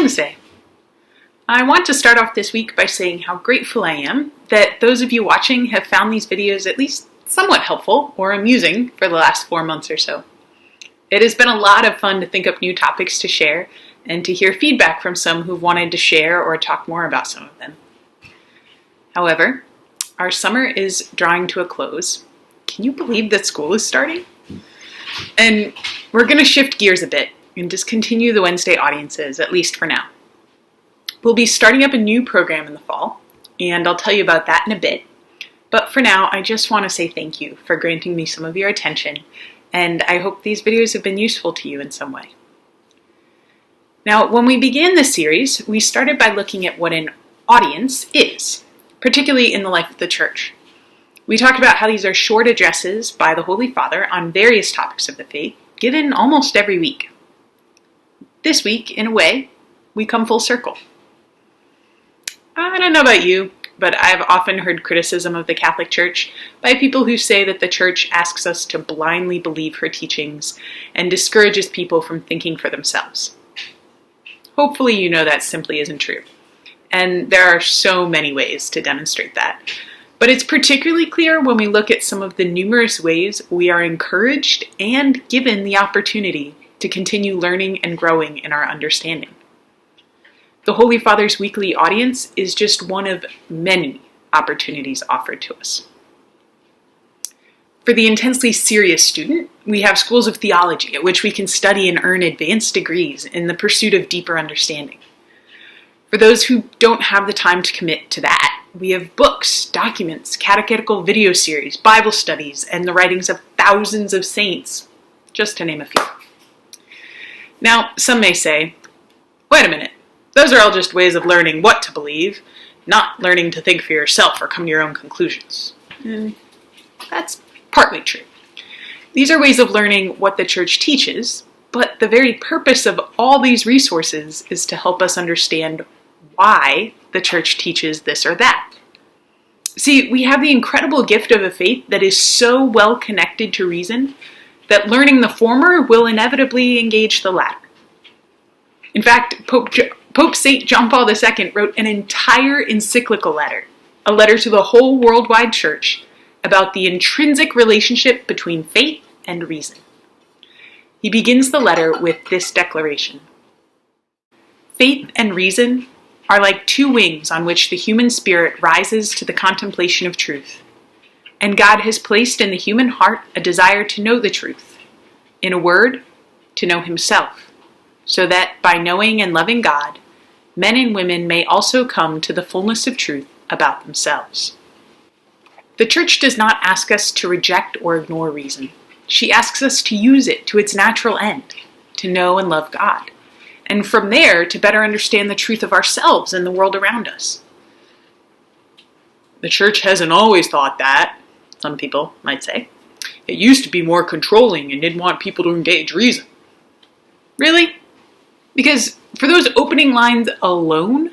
Wednesday. I want to start off this week by saying how grateful I am that those of you watching have found these videos at least somewhat helpful or amusing for the last 4 months or so. It has been a lot of fun to think up new topics to share and to hear feedback from some who've wanted to share or talk more about some of them. However, our summer is drawing to a close. Can you believe that school is starting? And we're going to shift gears a bit and discontinue the Wednesday audiences, at least for now. We'll be starting up a new program in the fall, and I'll tell you about that in a bit. But for now, I just want to say thank you for granting me some of your attention, and I hope these videos have been useful to you in some way. Now, when we began this series, we started by looking at what an audience is, particularly in the life of the church. We talked about how these are short addresses by the Holy Father on various topics of the faith, given almost every week. This week, in a way, we come full circle. I don't know about you, but I've often heard criticism of the Catholic Church by people who say that the Church asks us to blindly believe her teachings and discourages people from thinking for themselves. Hopefully you know that simply isn't true. And there are so many ways to demonstrate that. But it's particularly clear when we look at some of the numerous ways we are encouraged and given the opportunity to continue learning and growing in our understanding. The Holy Father's weekly audience is just one of many opportunities offered to us. For the intensely serious student, we have schools of theology at which we can study and earn advanced degrees in the pursuit of deeper understanding. For those who don't have the time to commit to that, we have books, documents, catechetical video series, Bible studies, and the writings of thousands of saints, just to name a few. Now, some may say, wait a minute. Those are all just ways of learning what to believe, not learning to think for yourself or come to your own conclusions. And that's partly true. These are ways of learning what the Church teaches, but the very purpose of all these resources is to help us understand why the Church teaches this or that. See, we have the incredible gift of a faith that is so well connected to reason that learning the former will inevitably engage the latter. In fact, Pope St. John Paul II wrote an entire encyclical letter, a letter to the whole worldwide church, about the intrinsic relationship between faith and reason. He begins the letter with this declaration: faith and reason are like two wings on which the human spirit rises to the contemplation of truth, and God has placed in the human heart a desire to know the truth, in a word, to know himself, so that by knowing and loving God, men and women may also come to the fullness of truth about themselves. The Church does not ask us to reject or ignore reason. She asks us to use it to its natural end, to know and love God, and from there to better understand the truth of ourselves and the world around us. The Church hasn't always thought that, some people might say. It used to be more controlling and didn't want people to engage reason. Really? Because for those opening lines alone,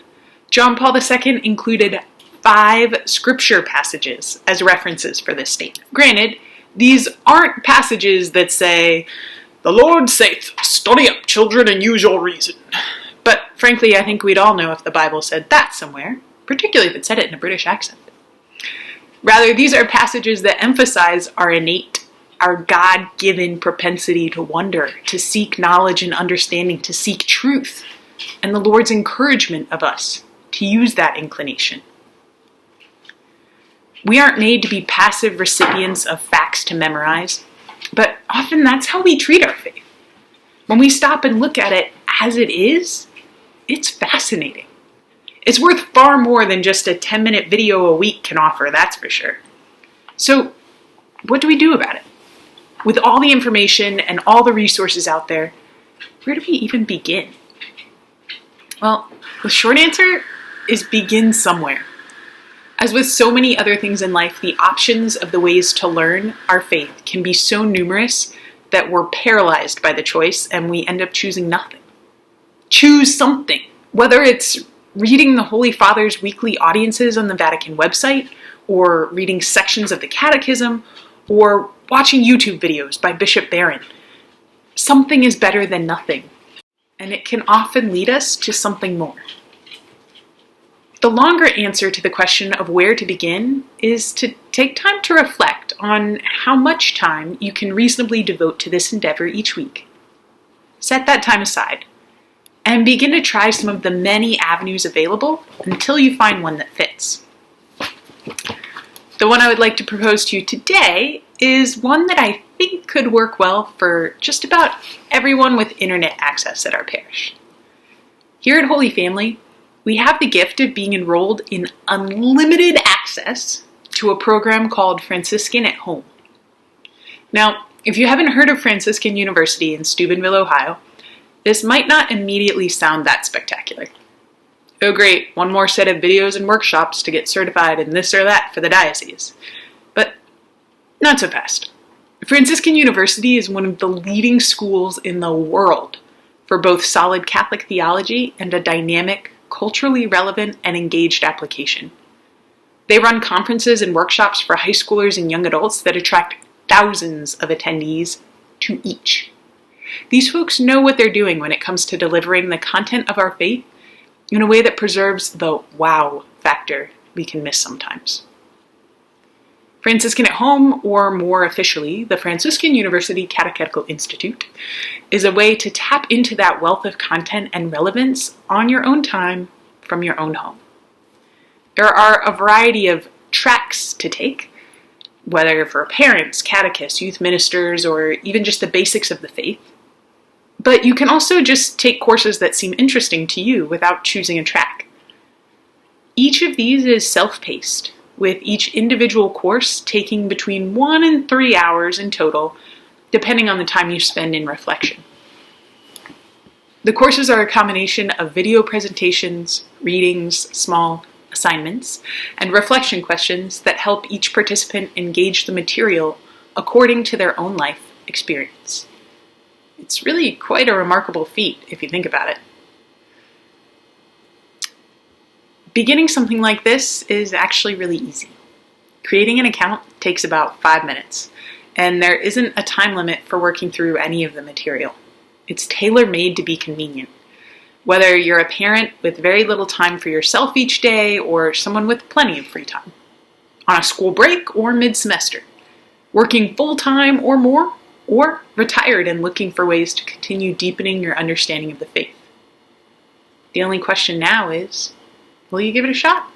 John Paul II included 5 scripture passages as references for this statement. Granted, these aren't passages that say, "The Lord saith, study up, children, and use your reason." But frankly, I think we'd all know if the Bible said that somewhere, particularly if it said it in a British accent. Rather, these are passages that emphasize our innate, our God-given propensity to wonder, to seek knowledge and understanding, to seek truth, and the Lord's encouragement of us to use that inclination. We aren't made to be passive recipients of facts to memorize, but often that's how we treat our faith. When we stop and look at it as it is, it's fascinating. It's worth far more than just a 10-minute video a week can offer, that's for sure. So, what do we do about it? With all the information and all the resources out there, where do we even begin? Well, the short answer is begin somewhere. As with so many other things in life, the options of the ways to learn our faith can be so numerous that we're paralyzed by the choice and we end up choosing nothing. Choose something, whether it's reading the Holy Father's weekly audiences on the Vatican website, or reading sections of the Catechism, or watching YouTube videos by Bishop Barron. Something is better than nothing. and it can often lead us to something more. The longer answer to the question of where to begin is to take time to reflect on how much time you can reasonably devote to this endeavor each week. Set that time aside and begin to try some of the many avenues available until you find one that fits. The one I would like to propose to you today is one that I think could work well for just about everyone with internet access at our parish. Here at Holy Family, we have the gift of being enrolled in unlimited access to a program called Franciscan at Home. Now, if you haven't heard of Franciscan University in Steubenville, Ohio, this might not immediately sound that spectacular. Oh great, one more set of videos and workshops to get certified in this or that for the diocese. But not so fast. Franciscan University is one of the leading schools in the world for both solid Catholic theology and a dynamic, culturally relevant, and engaged application. They run conferences and workshops for high schoolers and young adults that attract thousands of attendees to each. These folks know what they're doing when it comes to delivering the content of our faith in a way that preserves the wow factor we can miss sometimes. Franciscan at Home, or more officially, the Franciscan University Catechetical Institute, is a way to tap into that wealth of content and relevance on your own time from your own home. There are a variety of tracks to take, whether for parents, catechists, youth ministers, or even just the basics of the faith. But you can also just take courses that seem interesting to you without choosing a track. Each of these is self-paced, with each individual course taking between 1 and 3 hours in total, depending on the time you spend in reflection. The courses are a combination of video presentations, readings, small assignments, and reflection questions that help each participant engage the material according to their own life experience. It's really quite a remarkable feat if you think about it. Beginning something like this is actually really easy. Creating an account takes about 5 minutes, and there isn't a time limit for working through any of the material. It's tailor-made to be convenient. Whether you're a parent with very little time for yourself each day or someone with plenty of free time, on a school break or mid-semester, working full-time or more, or retired and looking for ways to continue deepening your understanding of the faith. The only question now is, will you give it a shot?